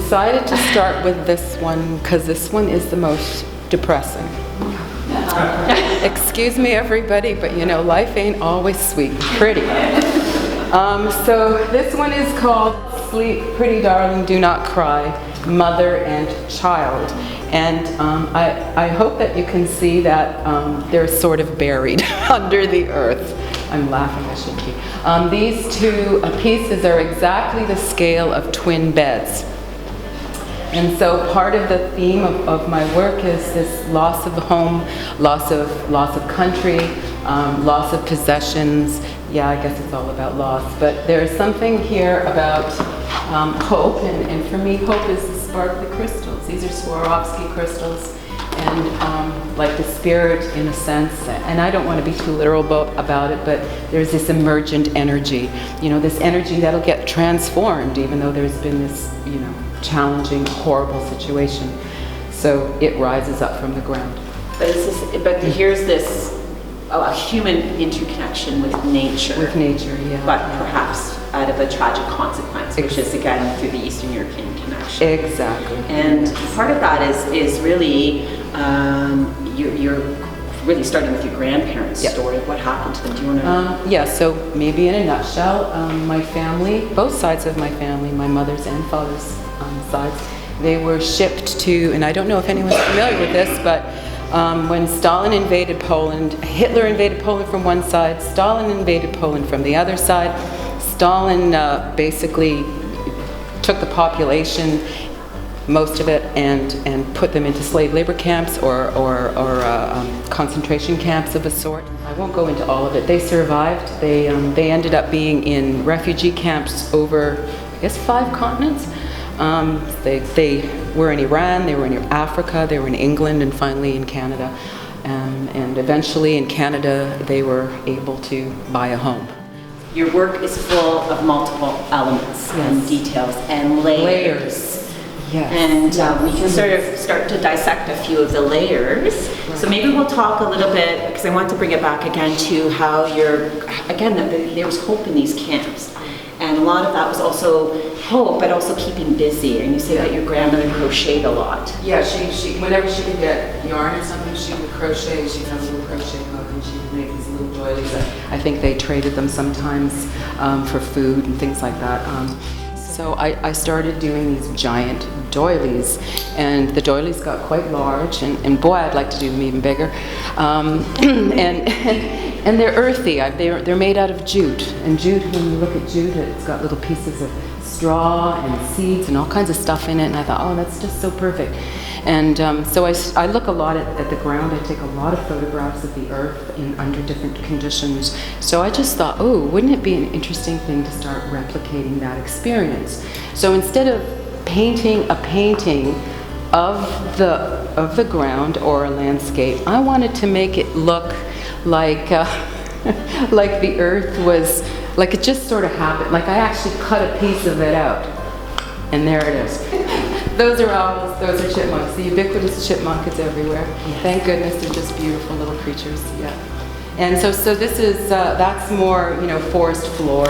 decided to start with this one because this one is the most depressing. Excuse me, everybody, but you know, life ain't always sweet and pretty. So this one is called Sleep, Pretty Darling, Do Not Cry, Mother and Child. And I hope that you can see that they're sort of buried under the earth. I'm laughing, I should be. These two pieces are exactly the scale of twin beds. And so part of the theme of my work is this loss of home, loss of country, loss of possessions. Yeah, I guess it's all about loss. But there's something here about hope, and for me, hope is the sparkly crystals. These are Swarovski crystals, and like the spirit in a sense. And I don't want to be too literal about it, but there's this emergent energy. You know, this energy that'll get transformed, even though there's been this, you know, challenging, horrible situation. So it rises up from the ground. But here's this a human interconnection with nature. With nature, yeah. But perhaps out of a tragic consequence, which is again through the Eastern European connection. Exactly. And part of that is really you're really starting with your grandparents' story. What happened to them? Do you want to? Yeah. So maybe in a nutshell, my family, both sides of my family, my mother's and father's sides, they were shipped to, and I don't know if anyone's familiar with this, but when Stalin invaded Poland, Hitler invaded Poland from one side, Stalin invaded Poland from the other side. Stalin basically took the population, most of it, and put them into slave labor camps or concentration camps of a sort. I won't go into all of it. They survived. They ended up being in refugee camps over, I guess, 5 continents. They were in Iran, they were in Africa, they were in England, and finally in Canada. And eventually in Canada, they were able to buy a home. Your work is full of multiple elements and details and layers. Yes. And we can sort of start to dissect a few of the layers. Right. So maybe we'll talk a little bit, because I want to bring it back again to how there was hope in these camps. And a lot of that was also hope, but also keeping busy. And you say that your grandmother crocheted a lot. Yeah, she whenever she could get yarn or something, she would crochet. She'd have a little crochet book, and she would make these little doilies. I think they traded them sometimes for food and things like that. So I started doing these giant doilies, and the doilies got quite large, and boy, I'd like to do them even bigger. And they're earthy. They're made out of jute, and jute, when you look at jute, it's got little pieces of straw and seeds and all kinds of stuff in it, and I thought, oh, that's just so perfect. And so I look a lot at the ground. I take a lot of photographs of the earth under different conditions. So I just thought, oh, wouldn't it be an interesting thing to start replicating that experience? So instead of painting a painting of the ground or a landscape, I wanted to make it look like like the earth was, like it just sort of happened. Like I actually cut a piece of it out, and there it is. Those are owls, those are chipmunks. The ubiquitous chipmunk is everywhere. Yes. Thank goodness, they're just beautiful little creatures. Yeah. And so this is that's more, you know, forest floor.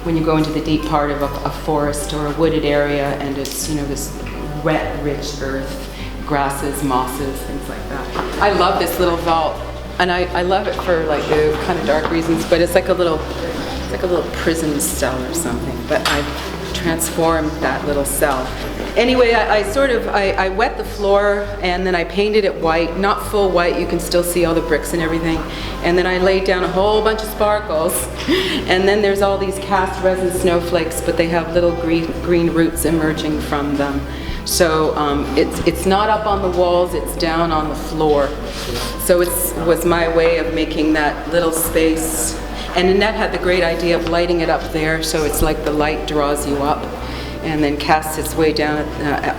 When you go into the deep part of a forest or a wooded area, and it's, you know, this wet, rich earth, grasses, mosses, things like that. I love this little vault, and I love it for like the kind of dark reasons. But it's like a little prison cell or something. But I've transformed that little cell. Anyway, I wet the floor, and then I painted it white, not full white, you can still see all the bricks and everything. And then I laid down a whole bunch of sparkles. And then there's all these cast resin snowflakes, but they have little green roots emerging from them. So it's not up on the walls, it's down on the floor. So it was my way of making that little space. And Annette had the great idea of lighting it up there, so it's like the light draws you up and then casts its way down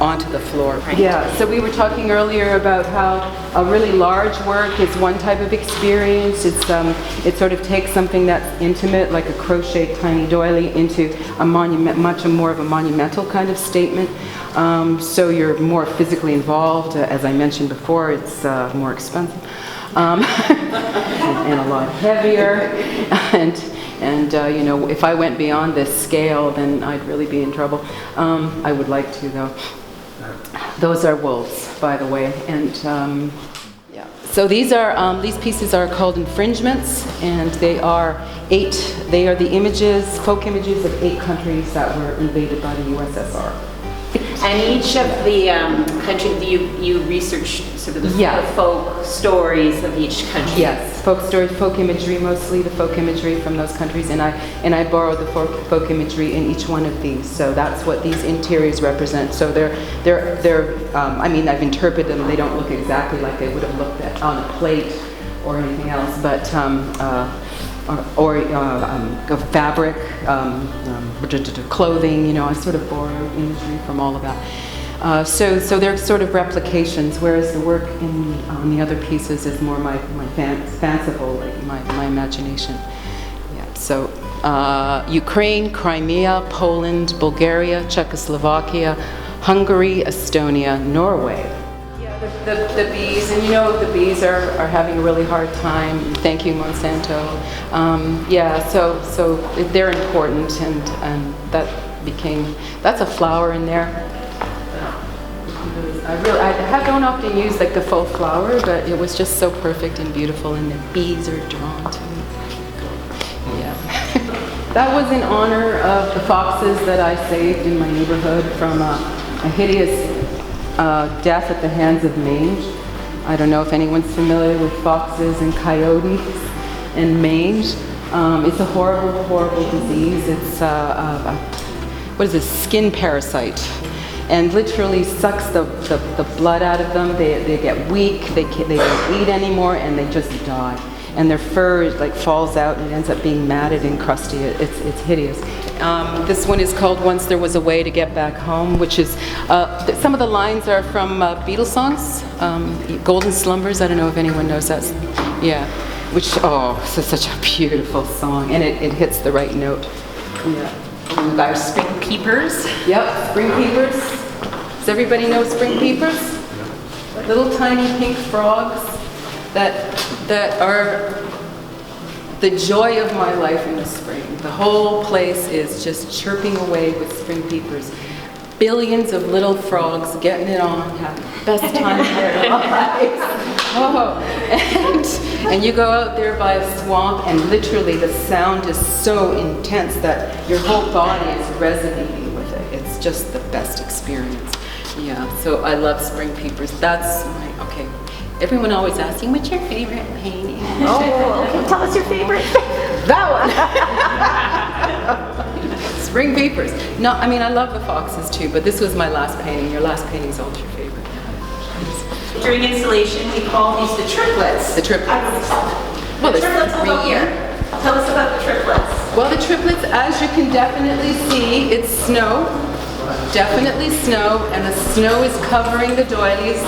onto the floor. Right. Yeah, so we were talking earlier about how a really large work is one type of experience. It sort of takes something that's intimate, like a crocheted tiny doily, into a much more of a monumental kind of statement. So you're more physically involved. As I mentioned before, it's more expensive. and a lot heavier. And you know, if I went beyond this scale, then I'd really be in trouble. I would like to, though. Those are wolves, by the way, and yeah. So these pieces are called Infringements, and they are the images, folk images of 8 countries that were invaded by the USSR. And each of the countries, you researched sort of the folk stories of each country. Yes, folk stories, folk imagery, mostly the folk imagery from those countries, and I borrowed the folk imagery in each one of these. So that's what these interiors represent. So they're I mean, I've interpreted them. They don't look exactly like they would have looked at on a plate or anything else, but fabric, clothing, you know, I sort of borrowed imagery from all of that. So they're sort of replications, whereas the work on the other pieces is more my fanciful, like my imagination. Yeah. So Ukraine, Crimea, Poland, Bulgaria, Czechoslovakia, Hungary, Estonia, Norway. The bees, and you know the bees are having a really hard time. Thank you, Monsanto. Yeah, so they're important, and that's a flower in there. I don't often use like the faux flower, but it was just so perfect and beautiful, and the bees are drawn to it. Yeah. That was in honor of the foxes that I saved in my neighborhood from a hideous death at the hands of mange. I don't know if anyone's familiar with foxes and coyotes and mange. It's a horrible, horrible disease. It's what is this? Skin parasite, and literally sucks the blood out of them. They get weak. They don't eat anymore, and they just die. And their fur like falls out and it ends up being matted and crusty. It's hideous. This one is called Once There Was a Way to Get Back Home, which is, some of the lines are from Beatles songs, Golden Slumbers. I don't know if anyone knows that. Yeah, which, it's such a beautiful song, and it hits the right note. Yeah. We've got our spring peepers. Yep, spring peepers. Does everybody know spring peepers? Little tiny pink frogs that are the joy of my life in the spring. The whole place is just chirping away with spring peepers. Billions of little frogs getting it on, having the best time of their lives. Oh, and you go out there by a swamp, and literally the sound is so intense that your whole body is resonating with it. It's just the best experience. Yeah, so I love spring peepers. That's okay. Everyone always asks you, what's your favorite painting? Oh, okay, tell us your favorite. That one. Spring peepers. No, I mean, I love the foxes too, but this was my last painting. Your last painting's always your favorite. During installation, we call these the triplets. The triplets. Well, the triplets over here. Tell us about the triplets. Well, the triplets, as you can definitely see, it's snow. Definitely snow, and the snow is covering the doilies.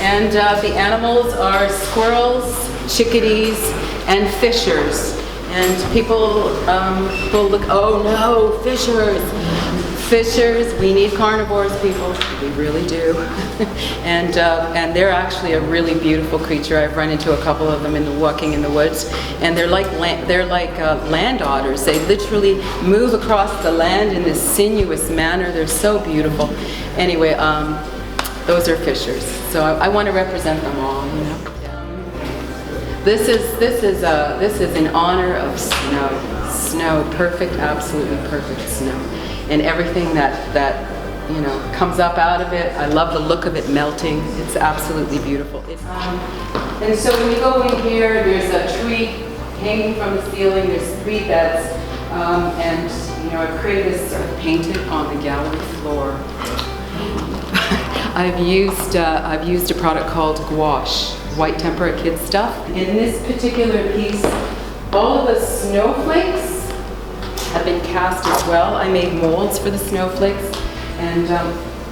And the animals are squirrels, chickadees, and fishers. And people look, oh no, fishers. Fishers, we need carnivores, people. We really do. And they're actually a really beautiful creature. I've run into a couple of them walking in the woods, and they're like land otters. They literally move across the land in this sinuous manner. They're so beautiful. Anyway, those are fishers. So I want to represent them all. You know. This is in honor of snow. Snow, perfect, absolutely perfect snow. And everything that you know comes up out of it. I love the look of it melting. It's absolutely beautiful. And so when you go in here, there's a tree hanging from the ceiling. There's 3 beds, and you know I've created this sort of painted on the gallery floor. I've used a product called gouache, white tempera kid stuff. In this particular piece, all of the snowflakes have been cast as well. I made molds for the snowflakes, and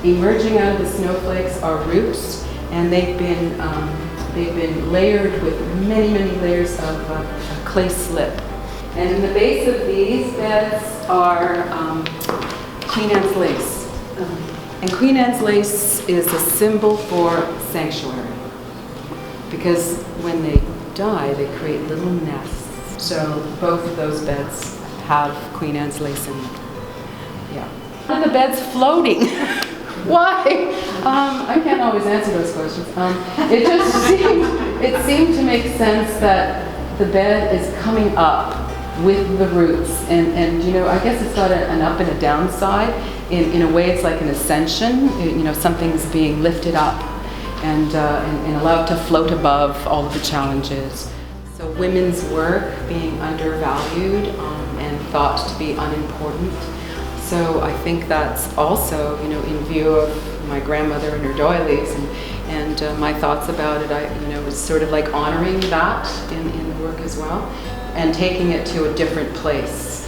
emerging out of the snowflakes are roots, and they've been layered with many, many layers of clay slip. And in the base of these beds are Queen Anne's lace. And Queen Anne's lace is a symbol for sanctuary. because when they die, they create little nests. So both of those beds have Queen Anne's lace in them. Yeah. And the bed's floating. Why? I can't always answer those questions. It just seemed to make sense that the bed is coming up with the roots, and you know, I guess it's got an up and a down side. In a way, it's like an ascension. You know, something's being lifted up and allowed to float above all of the challenges. So women's work being undervalued and thought to be unimportant. So I think that's also, you know, in view of my grandmother and her doilies and my thoughts about it, it's sort of like honoring that in the work as well, and taking it to a different place,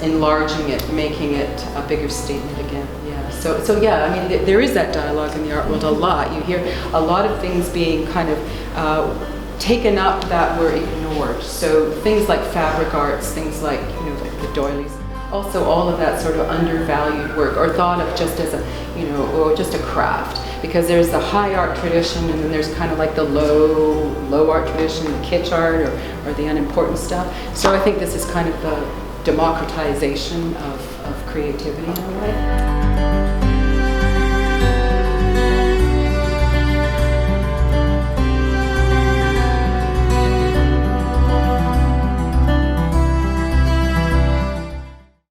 enlarging it, making it a bigger statement again. Yeah. So yeah, I mean, there is that dialogue in the art world a lot. You hear a lot of things being kind of taken up that were ignored. So things like fabric arts, things like, you know, like the doilies. Also, all of that sort of undervalued work, or thought of just as a, you know, or just a craft. Because there's the high art tradition, and then there's kind of like the low art tradition, the kitsch art, or the unimportant stuff. So I think this is kind of the democratization of creativity in a way.